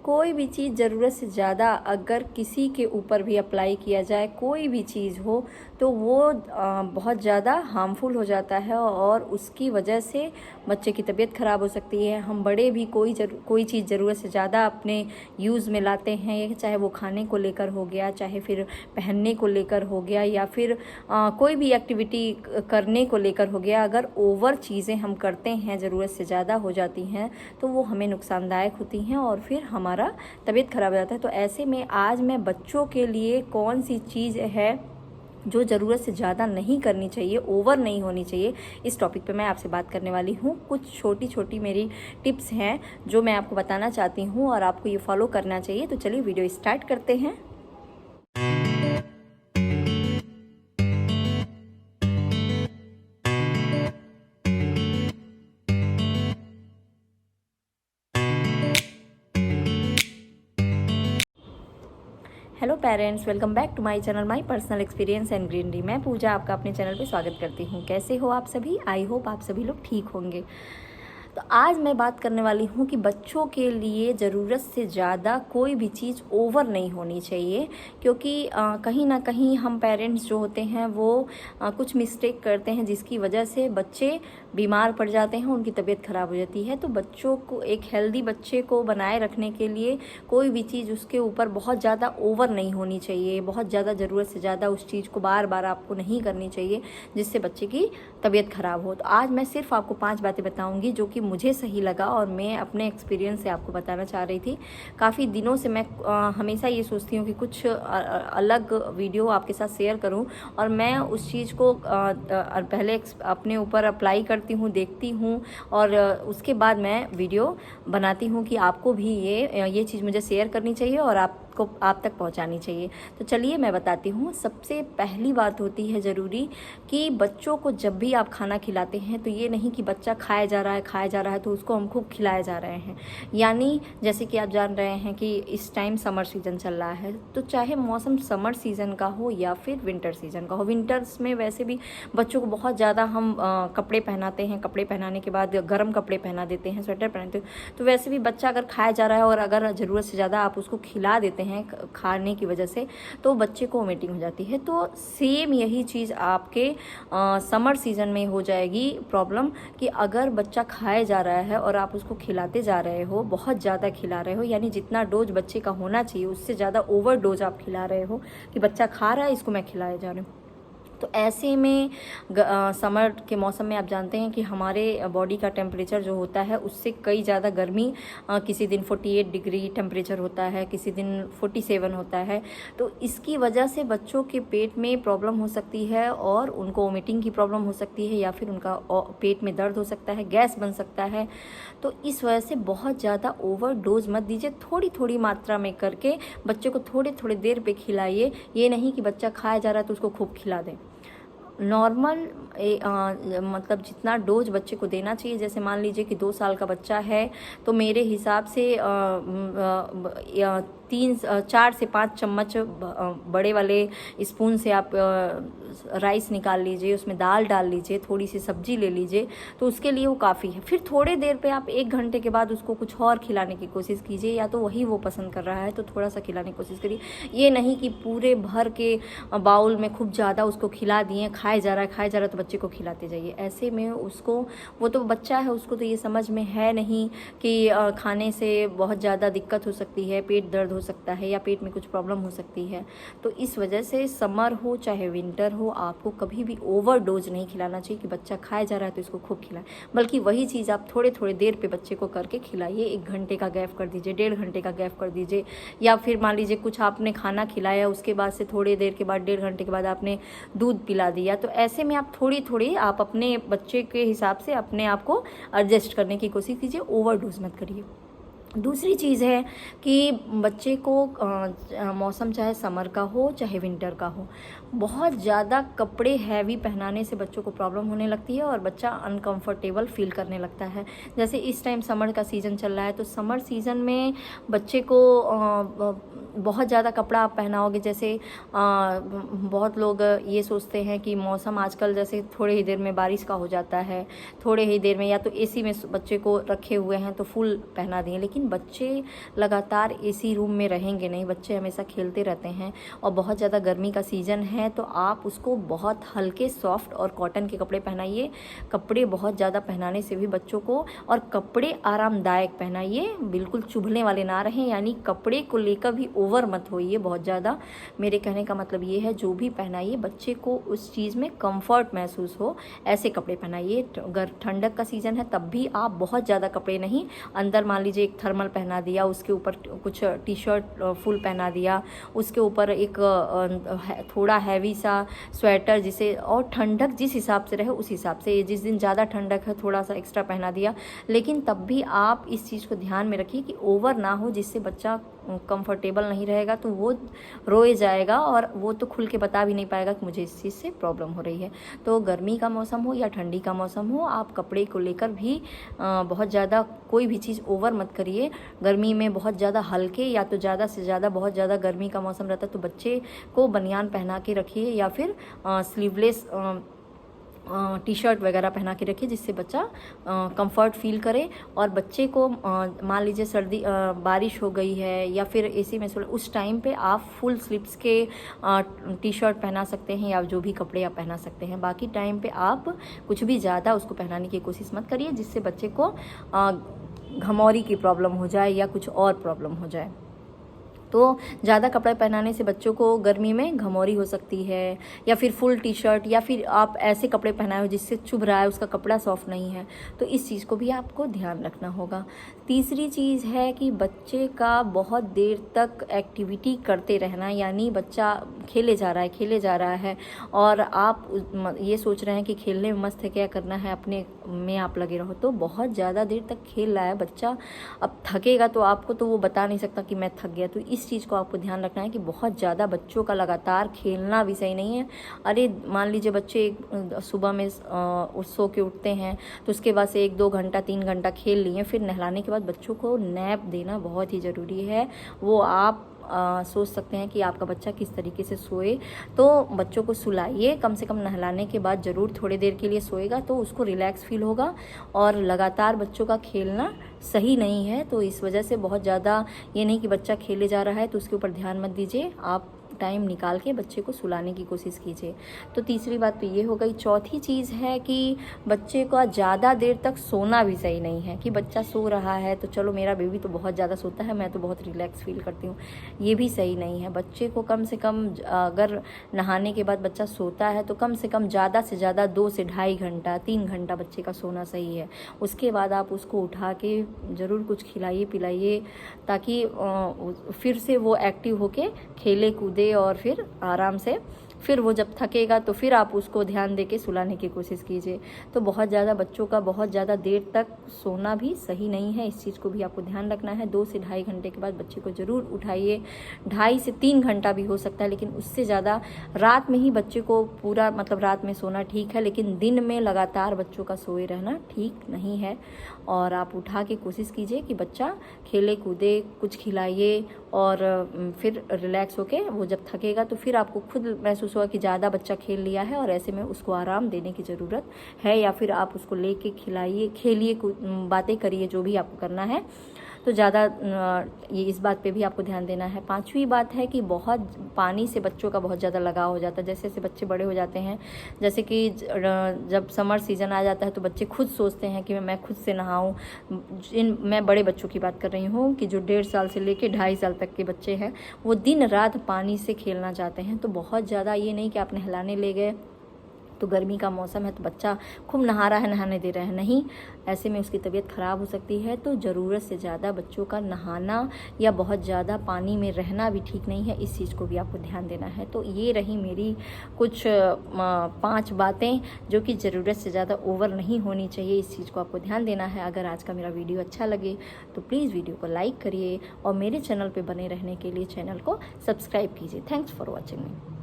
कोई भी चीज़ ज़रूरत से ज़्यादा अगर किसी के ऊपर भी अप्लाई किया जाए, कोई भी चीज़ हो, तो वो बहुत ज़्यादा हार्मफुल हो जाता है और उसकी वजह से बच्चे की तबीयत ख़राब हो सकती है। हम बड़े भी कोई चीज़ ज़रूरत से ज़्यादा अपने यूज़ में लाते हैं, चाहे वो खाने को लेकर हो गया, चाहे फिर पहनने को लेकर हो गया, या फिर कोई भी एक्टिविटी करने को लेकर हो गया। अगर ओवर चीज़ें हम करते हैं, ज़रूरत से ज़्यादा हो जाती हैं, तो वो हमें नुकसानदायक होती हैं और फिर हमारा तबीयत ख़राब हो जाता है। तो ऐसे में आज मैं बच्चों के लिए कौन सी चीज़ है जो ज़रूरत से ज़्यादा नहीं करनी चाहिए, ओवर नहीं होनी चाहिए, इस टॉपिक पे मैं आपसे बात करने वाली हूँ। कुछ छोटी छोटी मेरी टिप्स हैं जो मैं आपको बताना चाहती हूँ और आपको ये फॉलो करना चाहिए। तो चलिए वीडियो स्टार्ट करते हैं। Hello parents, welcome back to my channel my personal experience and greenery. मैं पूजा आपका अपने चैनल पे स्वागत करती हूँ। कैसे हो आप सभी? आई होप आप सभी लोग ठीक होंगे। तो आज मैं बात करने वाली हूँ कि बच्चों के लिए ज़रूरत से ज़्यादा कोई भी चीज़ ओवर नहीं होनी चाहिए, क्योंकि कहीं ना कहीं हम पेरेंट्स जो होते हैं वो कुछ मिस्टेक करते हैं जिसकी वजह से बच्चे बीमार पड़ जाते हैं, उनकी तबीयत ख़राब हो जाती है। तो बच्चों को, एक हेल्दी बच्चे को बनाए रखने के लिए कोई भी चीज़ उसके ऊपर बहुत ज़्यादा ओवर नहीं होनी चाहिए, बहुत ज़्यादा ज़रूरत से ज़्यादा उस चीज़ को बार बार आपको नहीं करनी चाहिए जिससे बच्चे की तबीयत ख़राब हो। तो आज मैं सिर्फ आपको 5 बातें बताऊंगी जो कि मुझे सही लगा और मैं अपने एक्सपीरियंस से आपको बताना चाह रही थी। काफ़ी दिनों से मैं हमेशा ये सोचती हूँ कि कुछ अलग वीडियो आपके साथ शेयर करूँ और मैं उस चीज़ को पहले अपने ऊपर अप्लाई करती हूँ, देखती हूँ और उसके बाद मैं वीडियो बनाती हूँ कि आपको भी ये चीज़ मुझे शेयर करनी चाहिए और आप तक पहुंचानी चाहिए। तो चलिए मैं बताती हूँ। सबसे पहली बात होती है ज़रूरी कि बच्चों को जब भी आप खाना खिलाते हैं तो ये नहीं कि बच्चा खाया जा रहा है तो उसको हम खूब खिलाए जा रहे हैं। यानी जैसे कि आप जान रहे हैं कि इस टाइम समर सीज़न चल रहा है, तो चाहे मौसम समर सीज़न का हो या फिर विंटर सीज़न का हो। विंटर्स में वैसे भी बच्चों को बहुत ज़्यादा हम कपड़े पहनाते हैं, कपड़े पहनाने के बाद गर्म कपड़े पहना देते हैं, स्वेटर पहनाते हैं। तो वैसे भी बच्चा अगर खाया जा रहा है और अगर ज़रूरत से ज़्यादा आप उसको खिला देते हैं खाने की वजह से, तो बच्चे को वोमिटिंग हो जाती है। तो सेम यही चीज़ आपके समर सीज़न में हो जाएगी प्रॉब्लम, कि अगर बच्चा खाया जा रहा है और आप उसको खिलाते जा रहे हो, बहुत ज़्यादा खिला रहे हो, यानी जितना डोज बच्चे का होना चाहिए उससे ज़्यादा ओवर डोज आप खिला रहे हो कि बच्चा खा रहा है, इसको मैं खिलाया जा रही हूँ। तो ऐसे में समर के मौसम में आप जानते हैं कि हमारे बॉडी का टेम्परेचर जो होता है उससे कई ज़्यादा गर्मी, किसी दिन 48 डिग्री टेम्परेचर होता है, किसी दिन 47 होता है। तो इसकी वजह से बच्चों के पेट में प्रॉब्लम हो सकती है और उनको वोमिटिंग की प्रॉब्लम हो सकती है, या फिर उनका पेट में दर्द हो सकता है, गैस बन सकता है। तो इस वजह से बहुत ज़्यादा ओवर डोज मत दीजिए, थोड़ी थोड़ी मात्रा में करके बच्चे को थोड़े थोड़े देर पे खिलाइए। ये नहीं कि बच्चा खाया जा रहा है तो उसको खूब खिला दें। नॉर्मल मतलब जितना डोज बच्चे को देना चाहिए, जैसे मान लीजिए कि 2 साल का बच्चा है तो मेरे हिसाब से 4 से 5 चम्मच बड़े वाले स्पून से आप राइस निकाल लीजिए, उसमें दाल डाल लीजिए, थोड़ी सी सब्जी ले लीजिए, तो उसके लिए वो काफ़ी है। फिर थोड़े देर पे आप 1 घंटे के बाद उसको कुछ और खिलाने की कोशिश कीजिए, या तो वही वो पसंद कर रहा है तो थोड़ा सा खिलाने की कोशिश करिए। ये नहीं कि पूरे भर के बाउल में खूब ज़्यादा उसको खिला दिए, खाया जा रहा है तो बच्चे को खिलाते जाइए। ऐसे में उसको, वो तो बच्चा है, उसको तो ये समझ में है नहीं कि खाने से बहुत ज़्यादा दिक्कत हो सकती है, पेट दर्द हो सकता है या पेट में कुछ प्रॉब्लम हो सकती है। तो इस वजह से समर हो चाहे विंटर हो, आपको कभी भी ओवर डोज नहीं खिलाना चाहिए कि बच्चा खाया जा रहा है तो इसको खूब खिलाएं, बल्कि वही चीज़ आप थोड़े थोड़े देर पे बच्चे को करके खिलाइए। 1 घंटे का गैप कर दीजिए, 1.5 घंटे का गैप कर दीजिए, या फिर मान लीजिए कुछ आपने खाना खिलाया, उसके बाद से थोड़ी देर के बाद 1.5 घंटे के बाद आपने दूध पिला दिया। तो ऐसे में आप थोड़ी थोड़ी आप अपने बच्चे के हिसाब से अपने आप को एडजस्ट करने की कोशिश कीजिए, ओवर डोज मत करिए। दूसरी चीज़ है कि बच्चे को मौसम चाहे समर का हो चाहे विंटर का हो, बहुत ज़्यादा कपड़े हैवी पहनाने से बच्चों को प्रॉब्लम होने लगती है और बच्चा अनकंफर्टेबल फील करने लगता है। जैसे इस टाइम समर का सीज़न चल रहा है, तो समर सीज़न में बच्चे को बहुत ज़्यादा कपड़ा आप पहनाओगे, जैसे बहुत लोग ये सोचते हैं कि मौसम आजकल जैसे थोड़े ही देर में बारिश का हो जाता है, थोड़े ही देर में, या तो एसी में बच्चे को रखे हुए हैं तो फुल पहना दिए, लेकिन लेकिन बच्चे लगातार एसी रूम में रहेंगे नहीं, बच्चे हमेशा खेलते रहते हैं और बहुत ज़्यादा गर्मी का सीज़न है, तो आप उसको बहुत हल्के सॉफ्ट और कॉटन के कपड़े पहनाइए। कपड़े बहुत ज़्यादा पहनाने से भी बच्चों को, और कपड़े आरामदायक पहनाइए, बिल्कुल चुभने वाले ना रहें, यानी कपड़े को लेकर भी ओवर मत होइए बहुत ज़्यादा। मेरे कहने का मतलब ये है, जो भी पहनाइए बच्चे को उस चीज़ में कंफर्ट महसूस हो, ऐसे कपड़े पहनाइए। अगर ठंडक का सीज़न है तब भी आप बहुत ज़्यादा कपड़े नहीं, अंदर मान लीजिए एक थर्मल पहना दिया, उसके ऊपर कुछ टी शर्ट फुल पहना दिया, उसके ऊपर एक थोड़ा हैवी सा स्वेटर, जिसे और ठंडक जिस हिसाब से रहे उस हिसाब से, जिस दिन ज़्यादा ठंडक है थोड़ा सा एक्स्ट्रा पहना दिया। लेकिन तब भी आप इस चीज़ को ध्यान में रखिए कि ओवर ना हो, जिससे बच्चा कंफर्टेबल नहीं रहेगा तो वो रोए जाएगा और वो तो खुल के बता भी नहीं पाएगा कि मुझे इस चीज़ से प्रॉब्लम हो रही है। तो गर्मी का मौसम हो या ठंडी का मौसम हो, आप कपड़े को लेकर भी बहुत ज़्यादा कोई भी चीज़ ओवर मत करिए। गर्मी में बहुत ज़्यादा हल्के, या तो ज़्यादा से ज़्यादा बहुत ज़्यादा गर्मी का मौसम रहता है तो बच्चे को बनियान पहना के रखिए, या फिर स्लीवलेस टी शर्ट वगैरह पहना के रखिए, जिससे बच्चा कंफर्ट फील करे। और बच्चे को मान लीजिए सर्दी बारिश हो गई है या फिर एसी में, उस टाइम पे आप फुल स्लीव्स के टी शर्ट पहना सकते हैं, या जो भी कपड़े आप पहना सकते हैं। बाकी टाइम पे आप कुछ भी ज़्यादा उसको पहनाने की कोशिश मत करिए, जिससे बच्चे को घमौरी की प्रॉब्लम हो जाए या कुछ और प्रॉब्लम हो जाए। तो ज़्यादा कपड़े पहनाने से बच्चों को गर्मी में घमौरी हो सकती है, या फिर फुल टी शर्ट, या फिर आप ऐसे कपड़े पहनाए हो जिससे चुभ रहा है, उसका कपड़ा सॉफ्ट नहीं है, तो इस चीज़ को भी आपको ध्यान रखना होगा। तीसरी चीज़ है कि बच्चे का बहुत देर तक एक्टिविटी करते रहना, यानी बच्चा खेले जा रहा है और आप ये सोच रहे हैं कि खेलने में मस्त है, क्या करना है, अपने में आप लगे रहो, तो बहुत ज़्यादा देर तक खेल रहा है बच्चा, अब थकेगा तो आपको तो वो बता नहीं सकता कि मैं थक गया। तो इस चीज़ को आपको ध्यान रखना है कि बहुत ज़्यादा बच्चों का लगातार खेलना भी सही नहीं है। अरे मान लीजिए बच्चे सुबह में सो के उठते हैं, तो उसके बाद से 1-2 घंटा 3 घंटा खेल लिए, फिर नहलाने के बाद बच्चों को नैप देना बहुत ही ज़रूरी है। वो आप सोच सकते हैं कि आपका बच्चा किस तरीके से सोए, तो बच्चों को सुलाइए, कम से कम नहलाने के बाद ज़रूर थोड़ी देर के लिए सोएगा तो उसको रिलैक्स फील होगा। और लगातार बच्चों का खेलना सही नहीं है, तो इस वजह से बहुत ज़्यादा ये नहीं कि बच्चा खेले जा रहा है तो उसके ऊपर ध्यान मत दीजिए, आप टाइम निकाल के बच्चे को सुलाने की कोशिश कीजिए। तो तीसरी बात तो ये हो गई। चौथी चीज़ है कि बच्चे का ज़्यादा देर तक सोना भी सही नहीं है, कि बच्चा सो रहा है तो चलो मेरा बेबी तो बहुत ज़्यादा सोता है, मैं तो बहुत रिलैक्स फील करती हूँ, ये भी सही नहीं है। बच्चे को कम से कम, अगर नहाने के बाद बच्चा सोता है तो कम से कम ज़्यादा से ज़्यादा 2 से ढाई घंटा 3 घंटा बच्चे का सोना सही है। उसके बाद आप उसको उठा के ज़रूर कुछ खिलाइए पिलाइए, ताकि फिर से वो एक्टिव होके खेले कूदे और फिर आराम से, फिर वो जब थकेगा तो फिर आप उसको ध्यान देके सुलाने की कोशिश कीजिए। तो बहुत ज़्यादा बच्चों का बहुत ज़्यादा देर तक सोना भी सही नहीं है, इस चीज़ को भी आपको ध्यान रखना है। 2 से ढाई घंटे के बाद बच्चे को ज़रूर उठाइए, 2.5 से 3 घंटा भी हो सकता है, लेकिन उससे ज़्यादा रात में ही बच्चे को पूरा, मतलब रात में सोना ठीक है, लेकिन दिन में लगातार बच्चों का सोए रहना ठीक नहीं है। और आप उठा के कोशिश कीजिए कि बच्चा खेले कूदे, कुछ खिलाइए, और फिर रिलैक्स होके वो जब थकेगा तो फिर आपको खुद महसूस होगा कि ज़्यादा बच्चा खेल लिया है और ऐसे में उसको आराम देने की ज़रूरत है, या फिर आप उसको लेके खिलाइए, खेलिए, बातें करिए, जो भी आपको करना है। तो ज़्यादा ये इस बात पे भी आपको ध्यान देना है। 5वीं बात है कि बहुत पानी से बच्चों का बहुत ज़्यादा लगाव हो जाता है। जैसे जैसे बच्चे बड़े हो जाते हैं, जैसे कि जब समर सीज़न आ जाता है तो बच्चे खुद सोचते हैं कि मैं खुद से नहाऊं। मैं बड़े बच्चों की बात कर रही हूँ कि जो 1.5 साल से लेके 2.5 साल तक के बच्चे हैं, वो दिन रात पानी से खेलना चाहते हैं। तो बहुत ज़्यादा ये नहीं कि आप नहलाने ले गए तो गर्मी का मौसम है तो बच्चा खूब नहा रहा है, नहाने दे रहे हैं, नहीं, ऐसे में उसकी तबीयत ख़राब हो सकती है। तो ज़रूरत से ज़्यादा बच्चों का नहाना या बहुत ज़्यादा पानी में रहना भी ठीक नहीं है, इस चीज़ को भी आपको ध्यान देना है। तो ये रही मेरी कुछ 5 बातें जो कि ज़रूरत से ज़्यादा ओवर नहीं होनी चाहिए, इस चीज़ को आपको ध्यान देना है। अगर आज का मेरा वीडियो अच्छा लगे तो प्लीज़ वीडियो को लाइक करिए और मेरे चैनल पर बने रहने के लिए चैनल को सब्सक्राइब कीजिए। Thanks for watching me.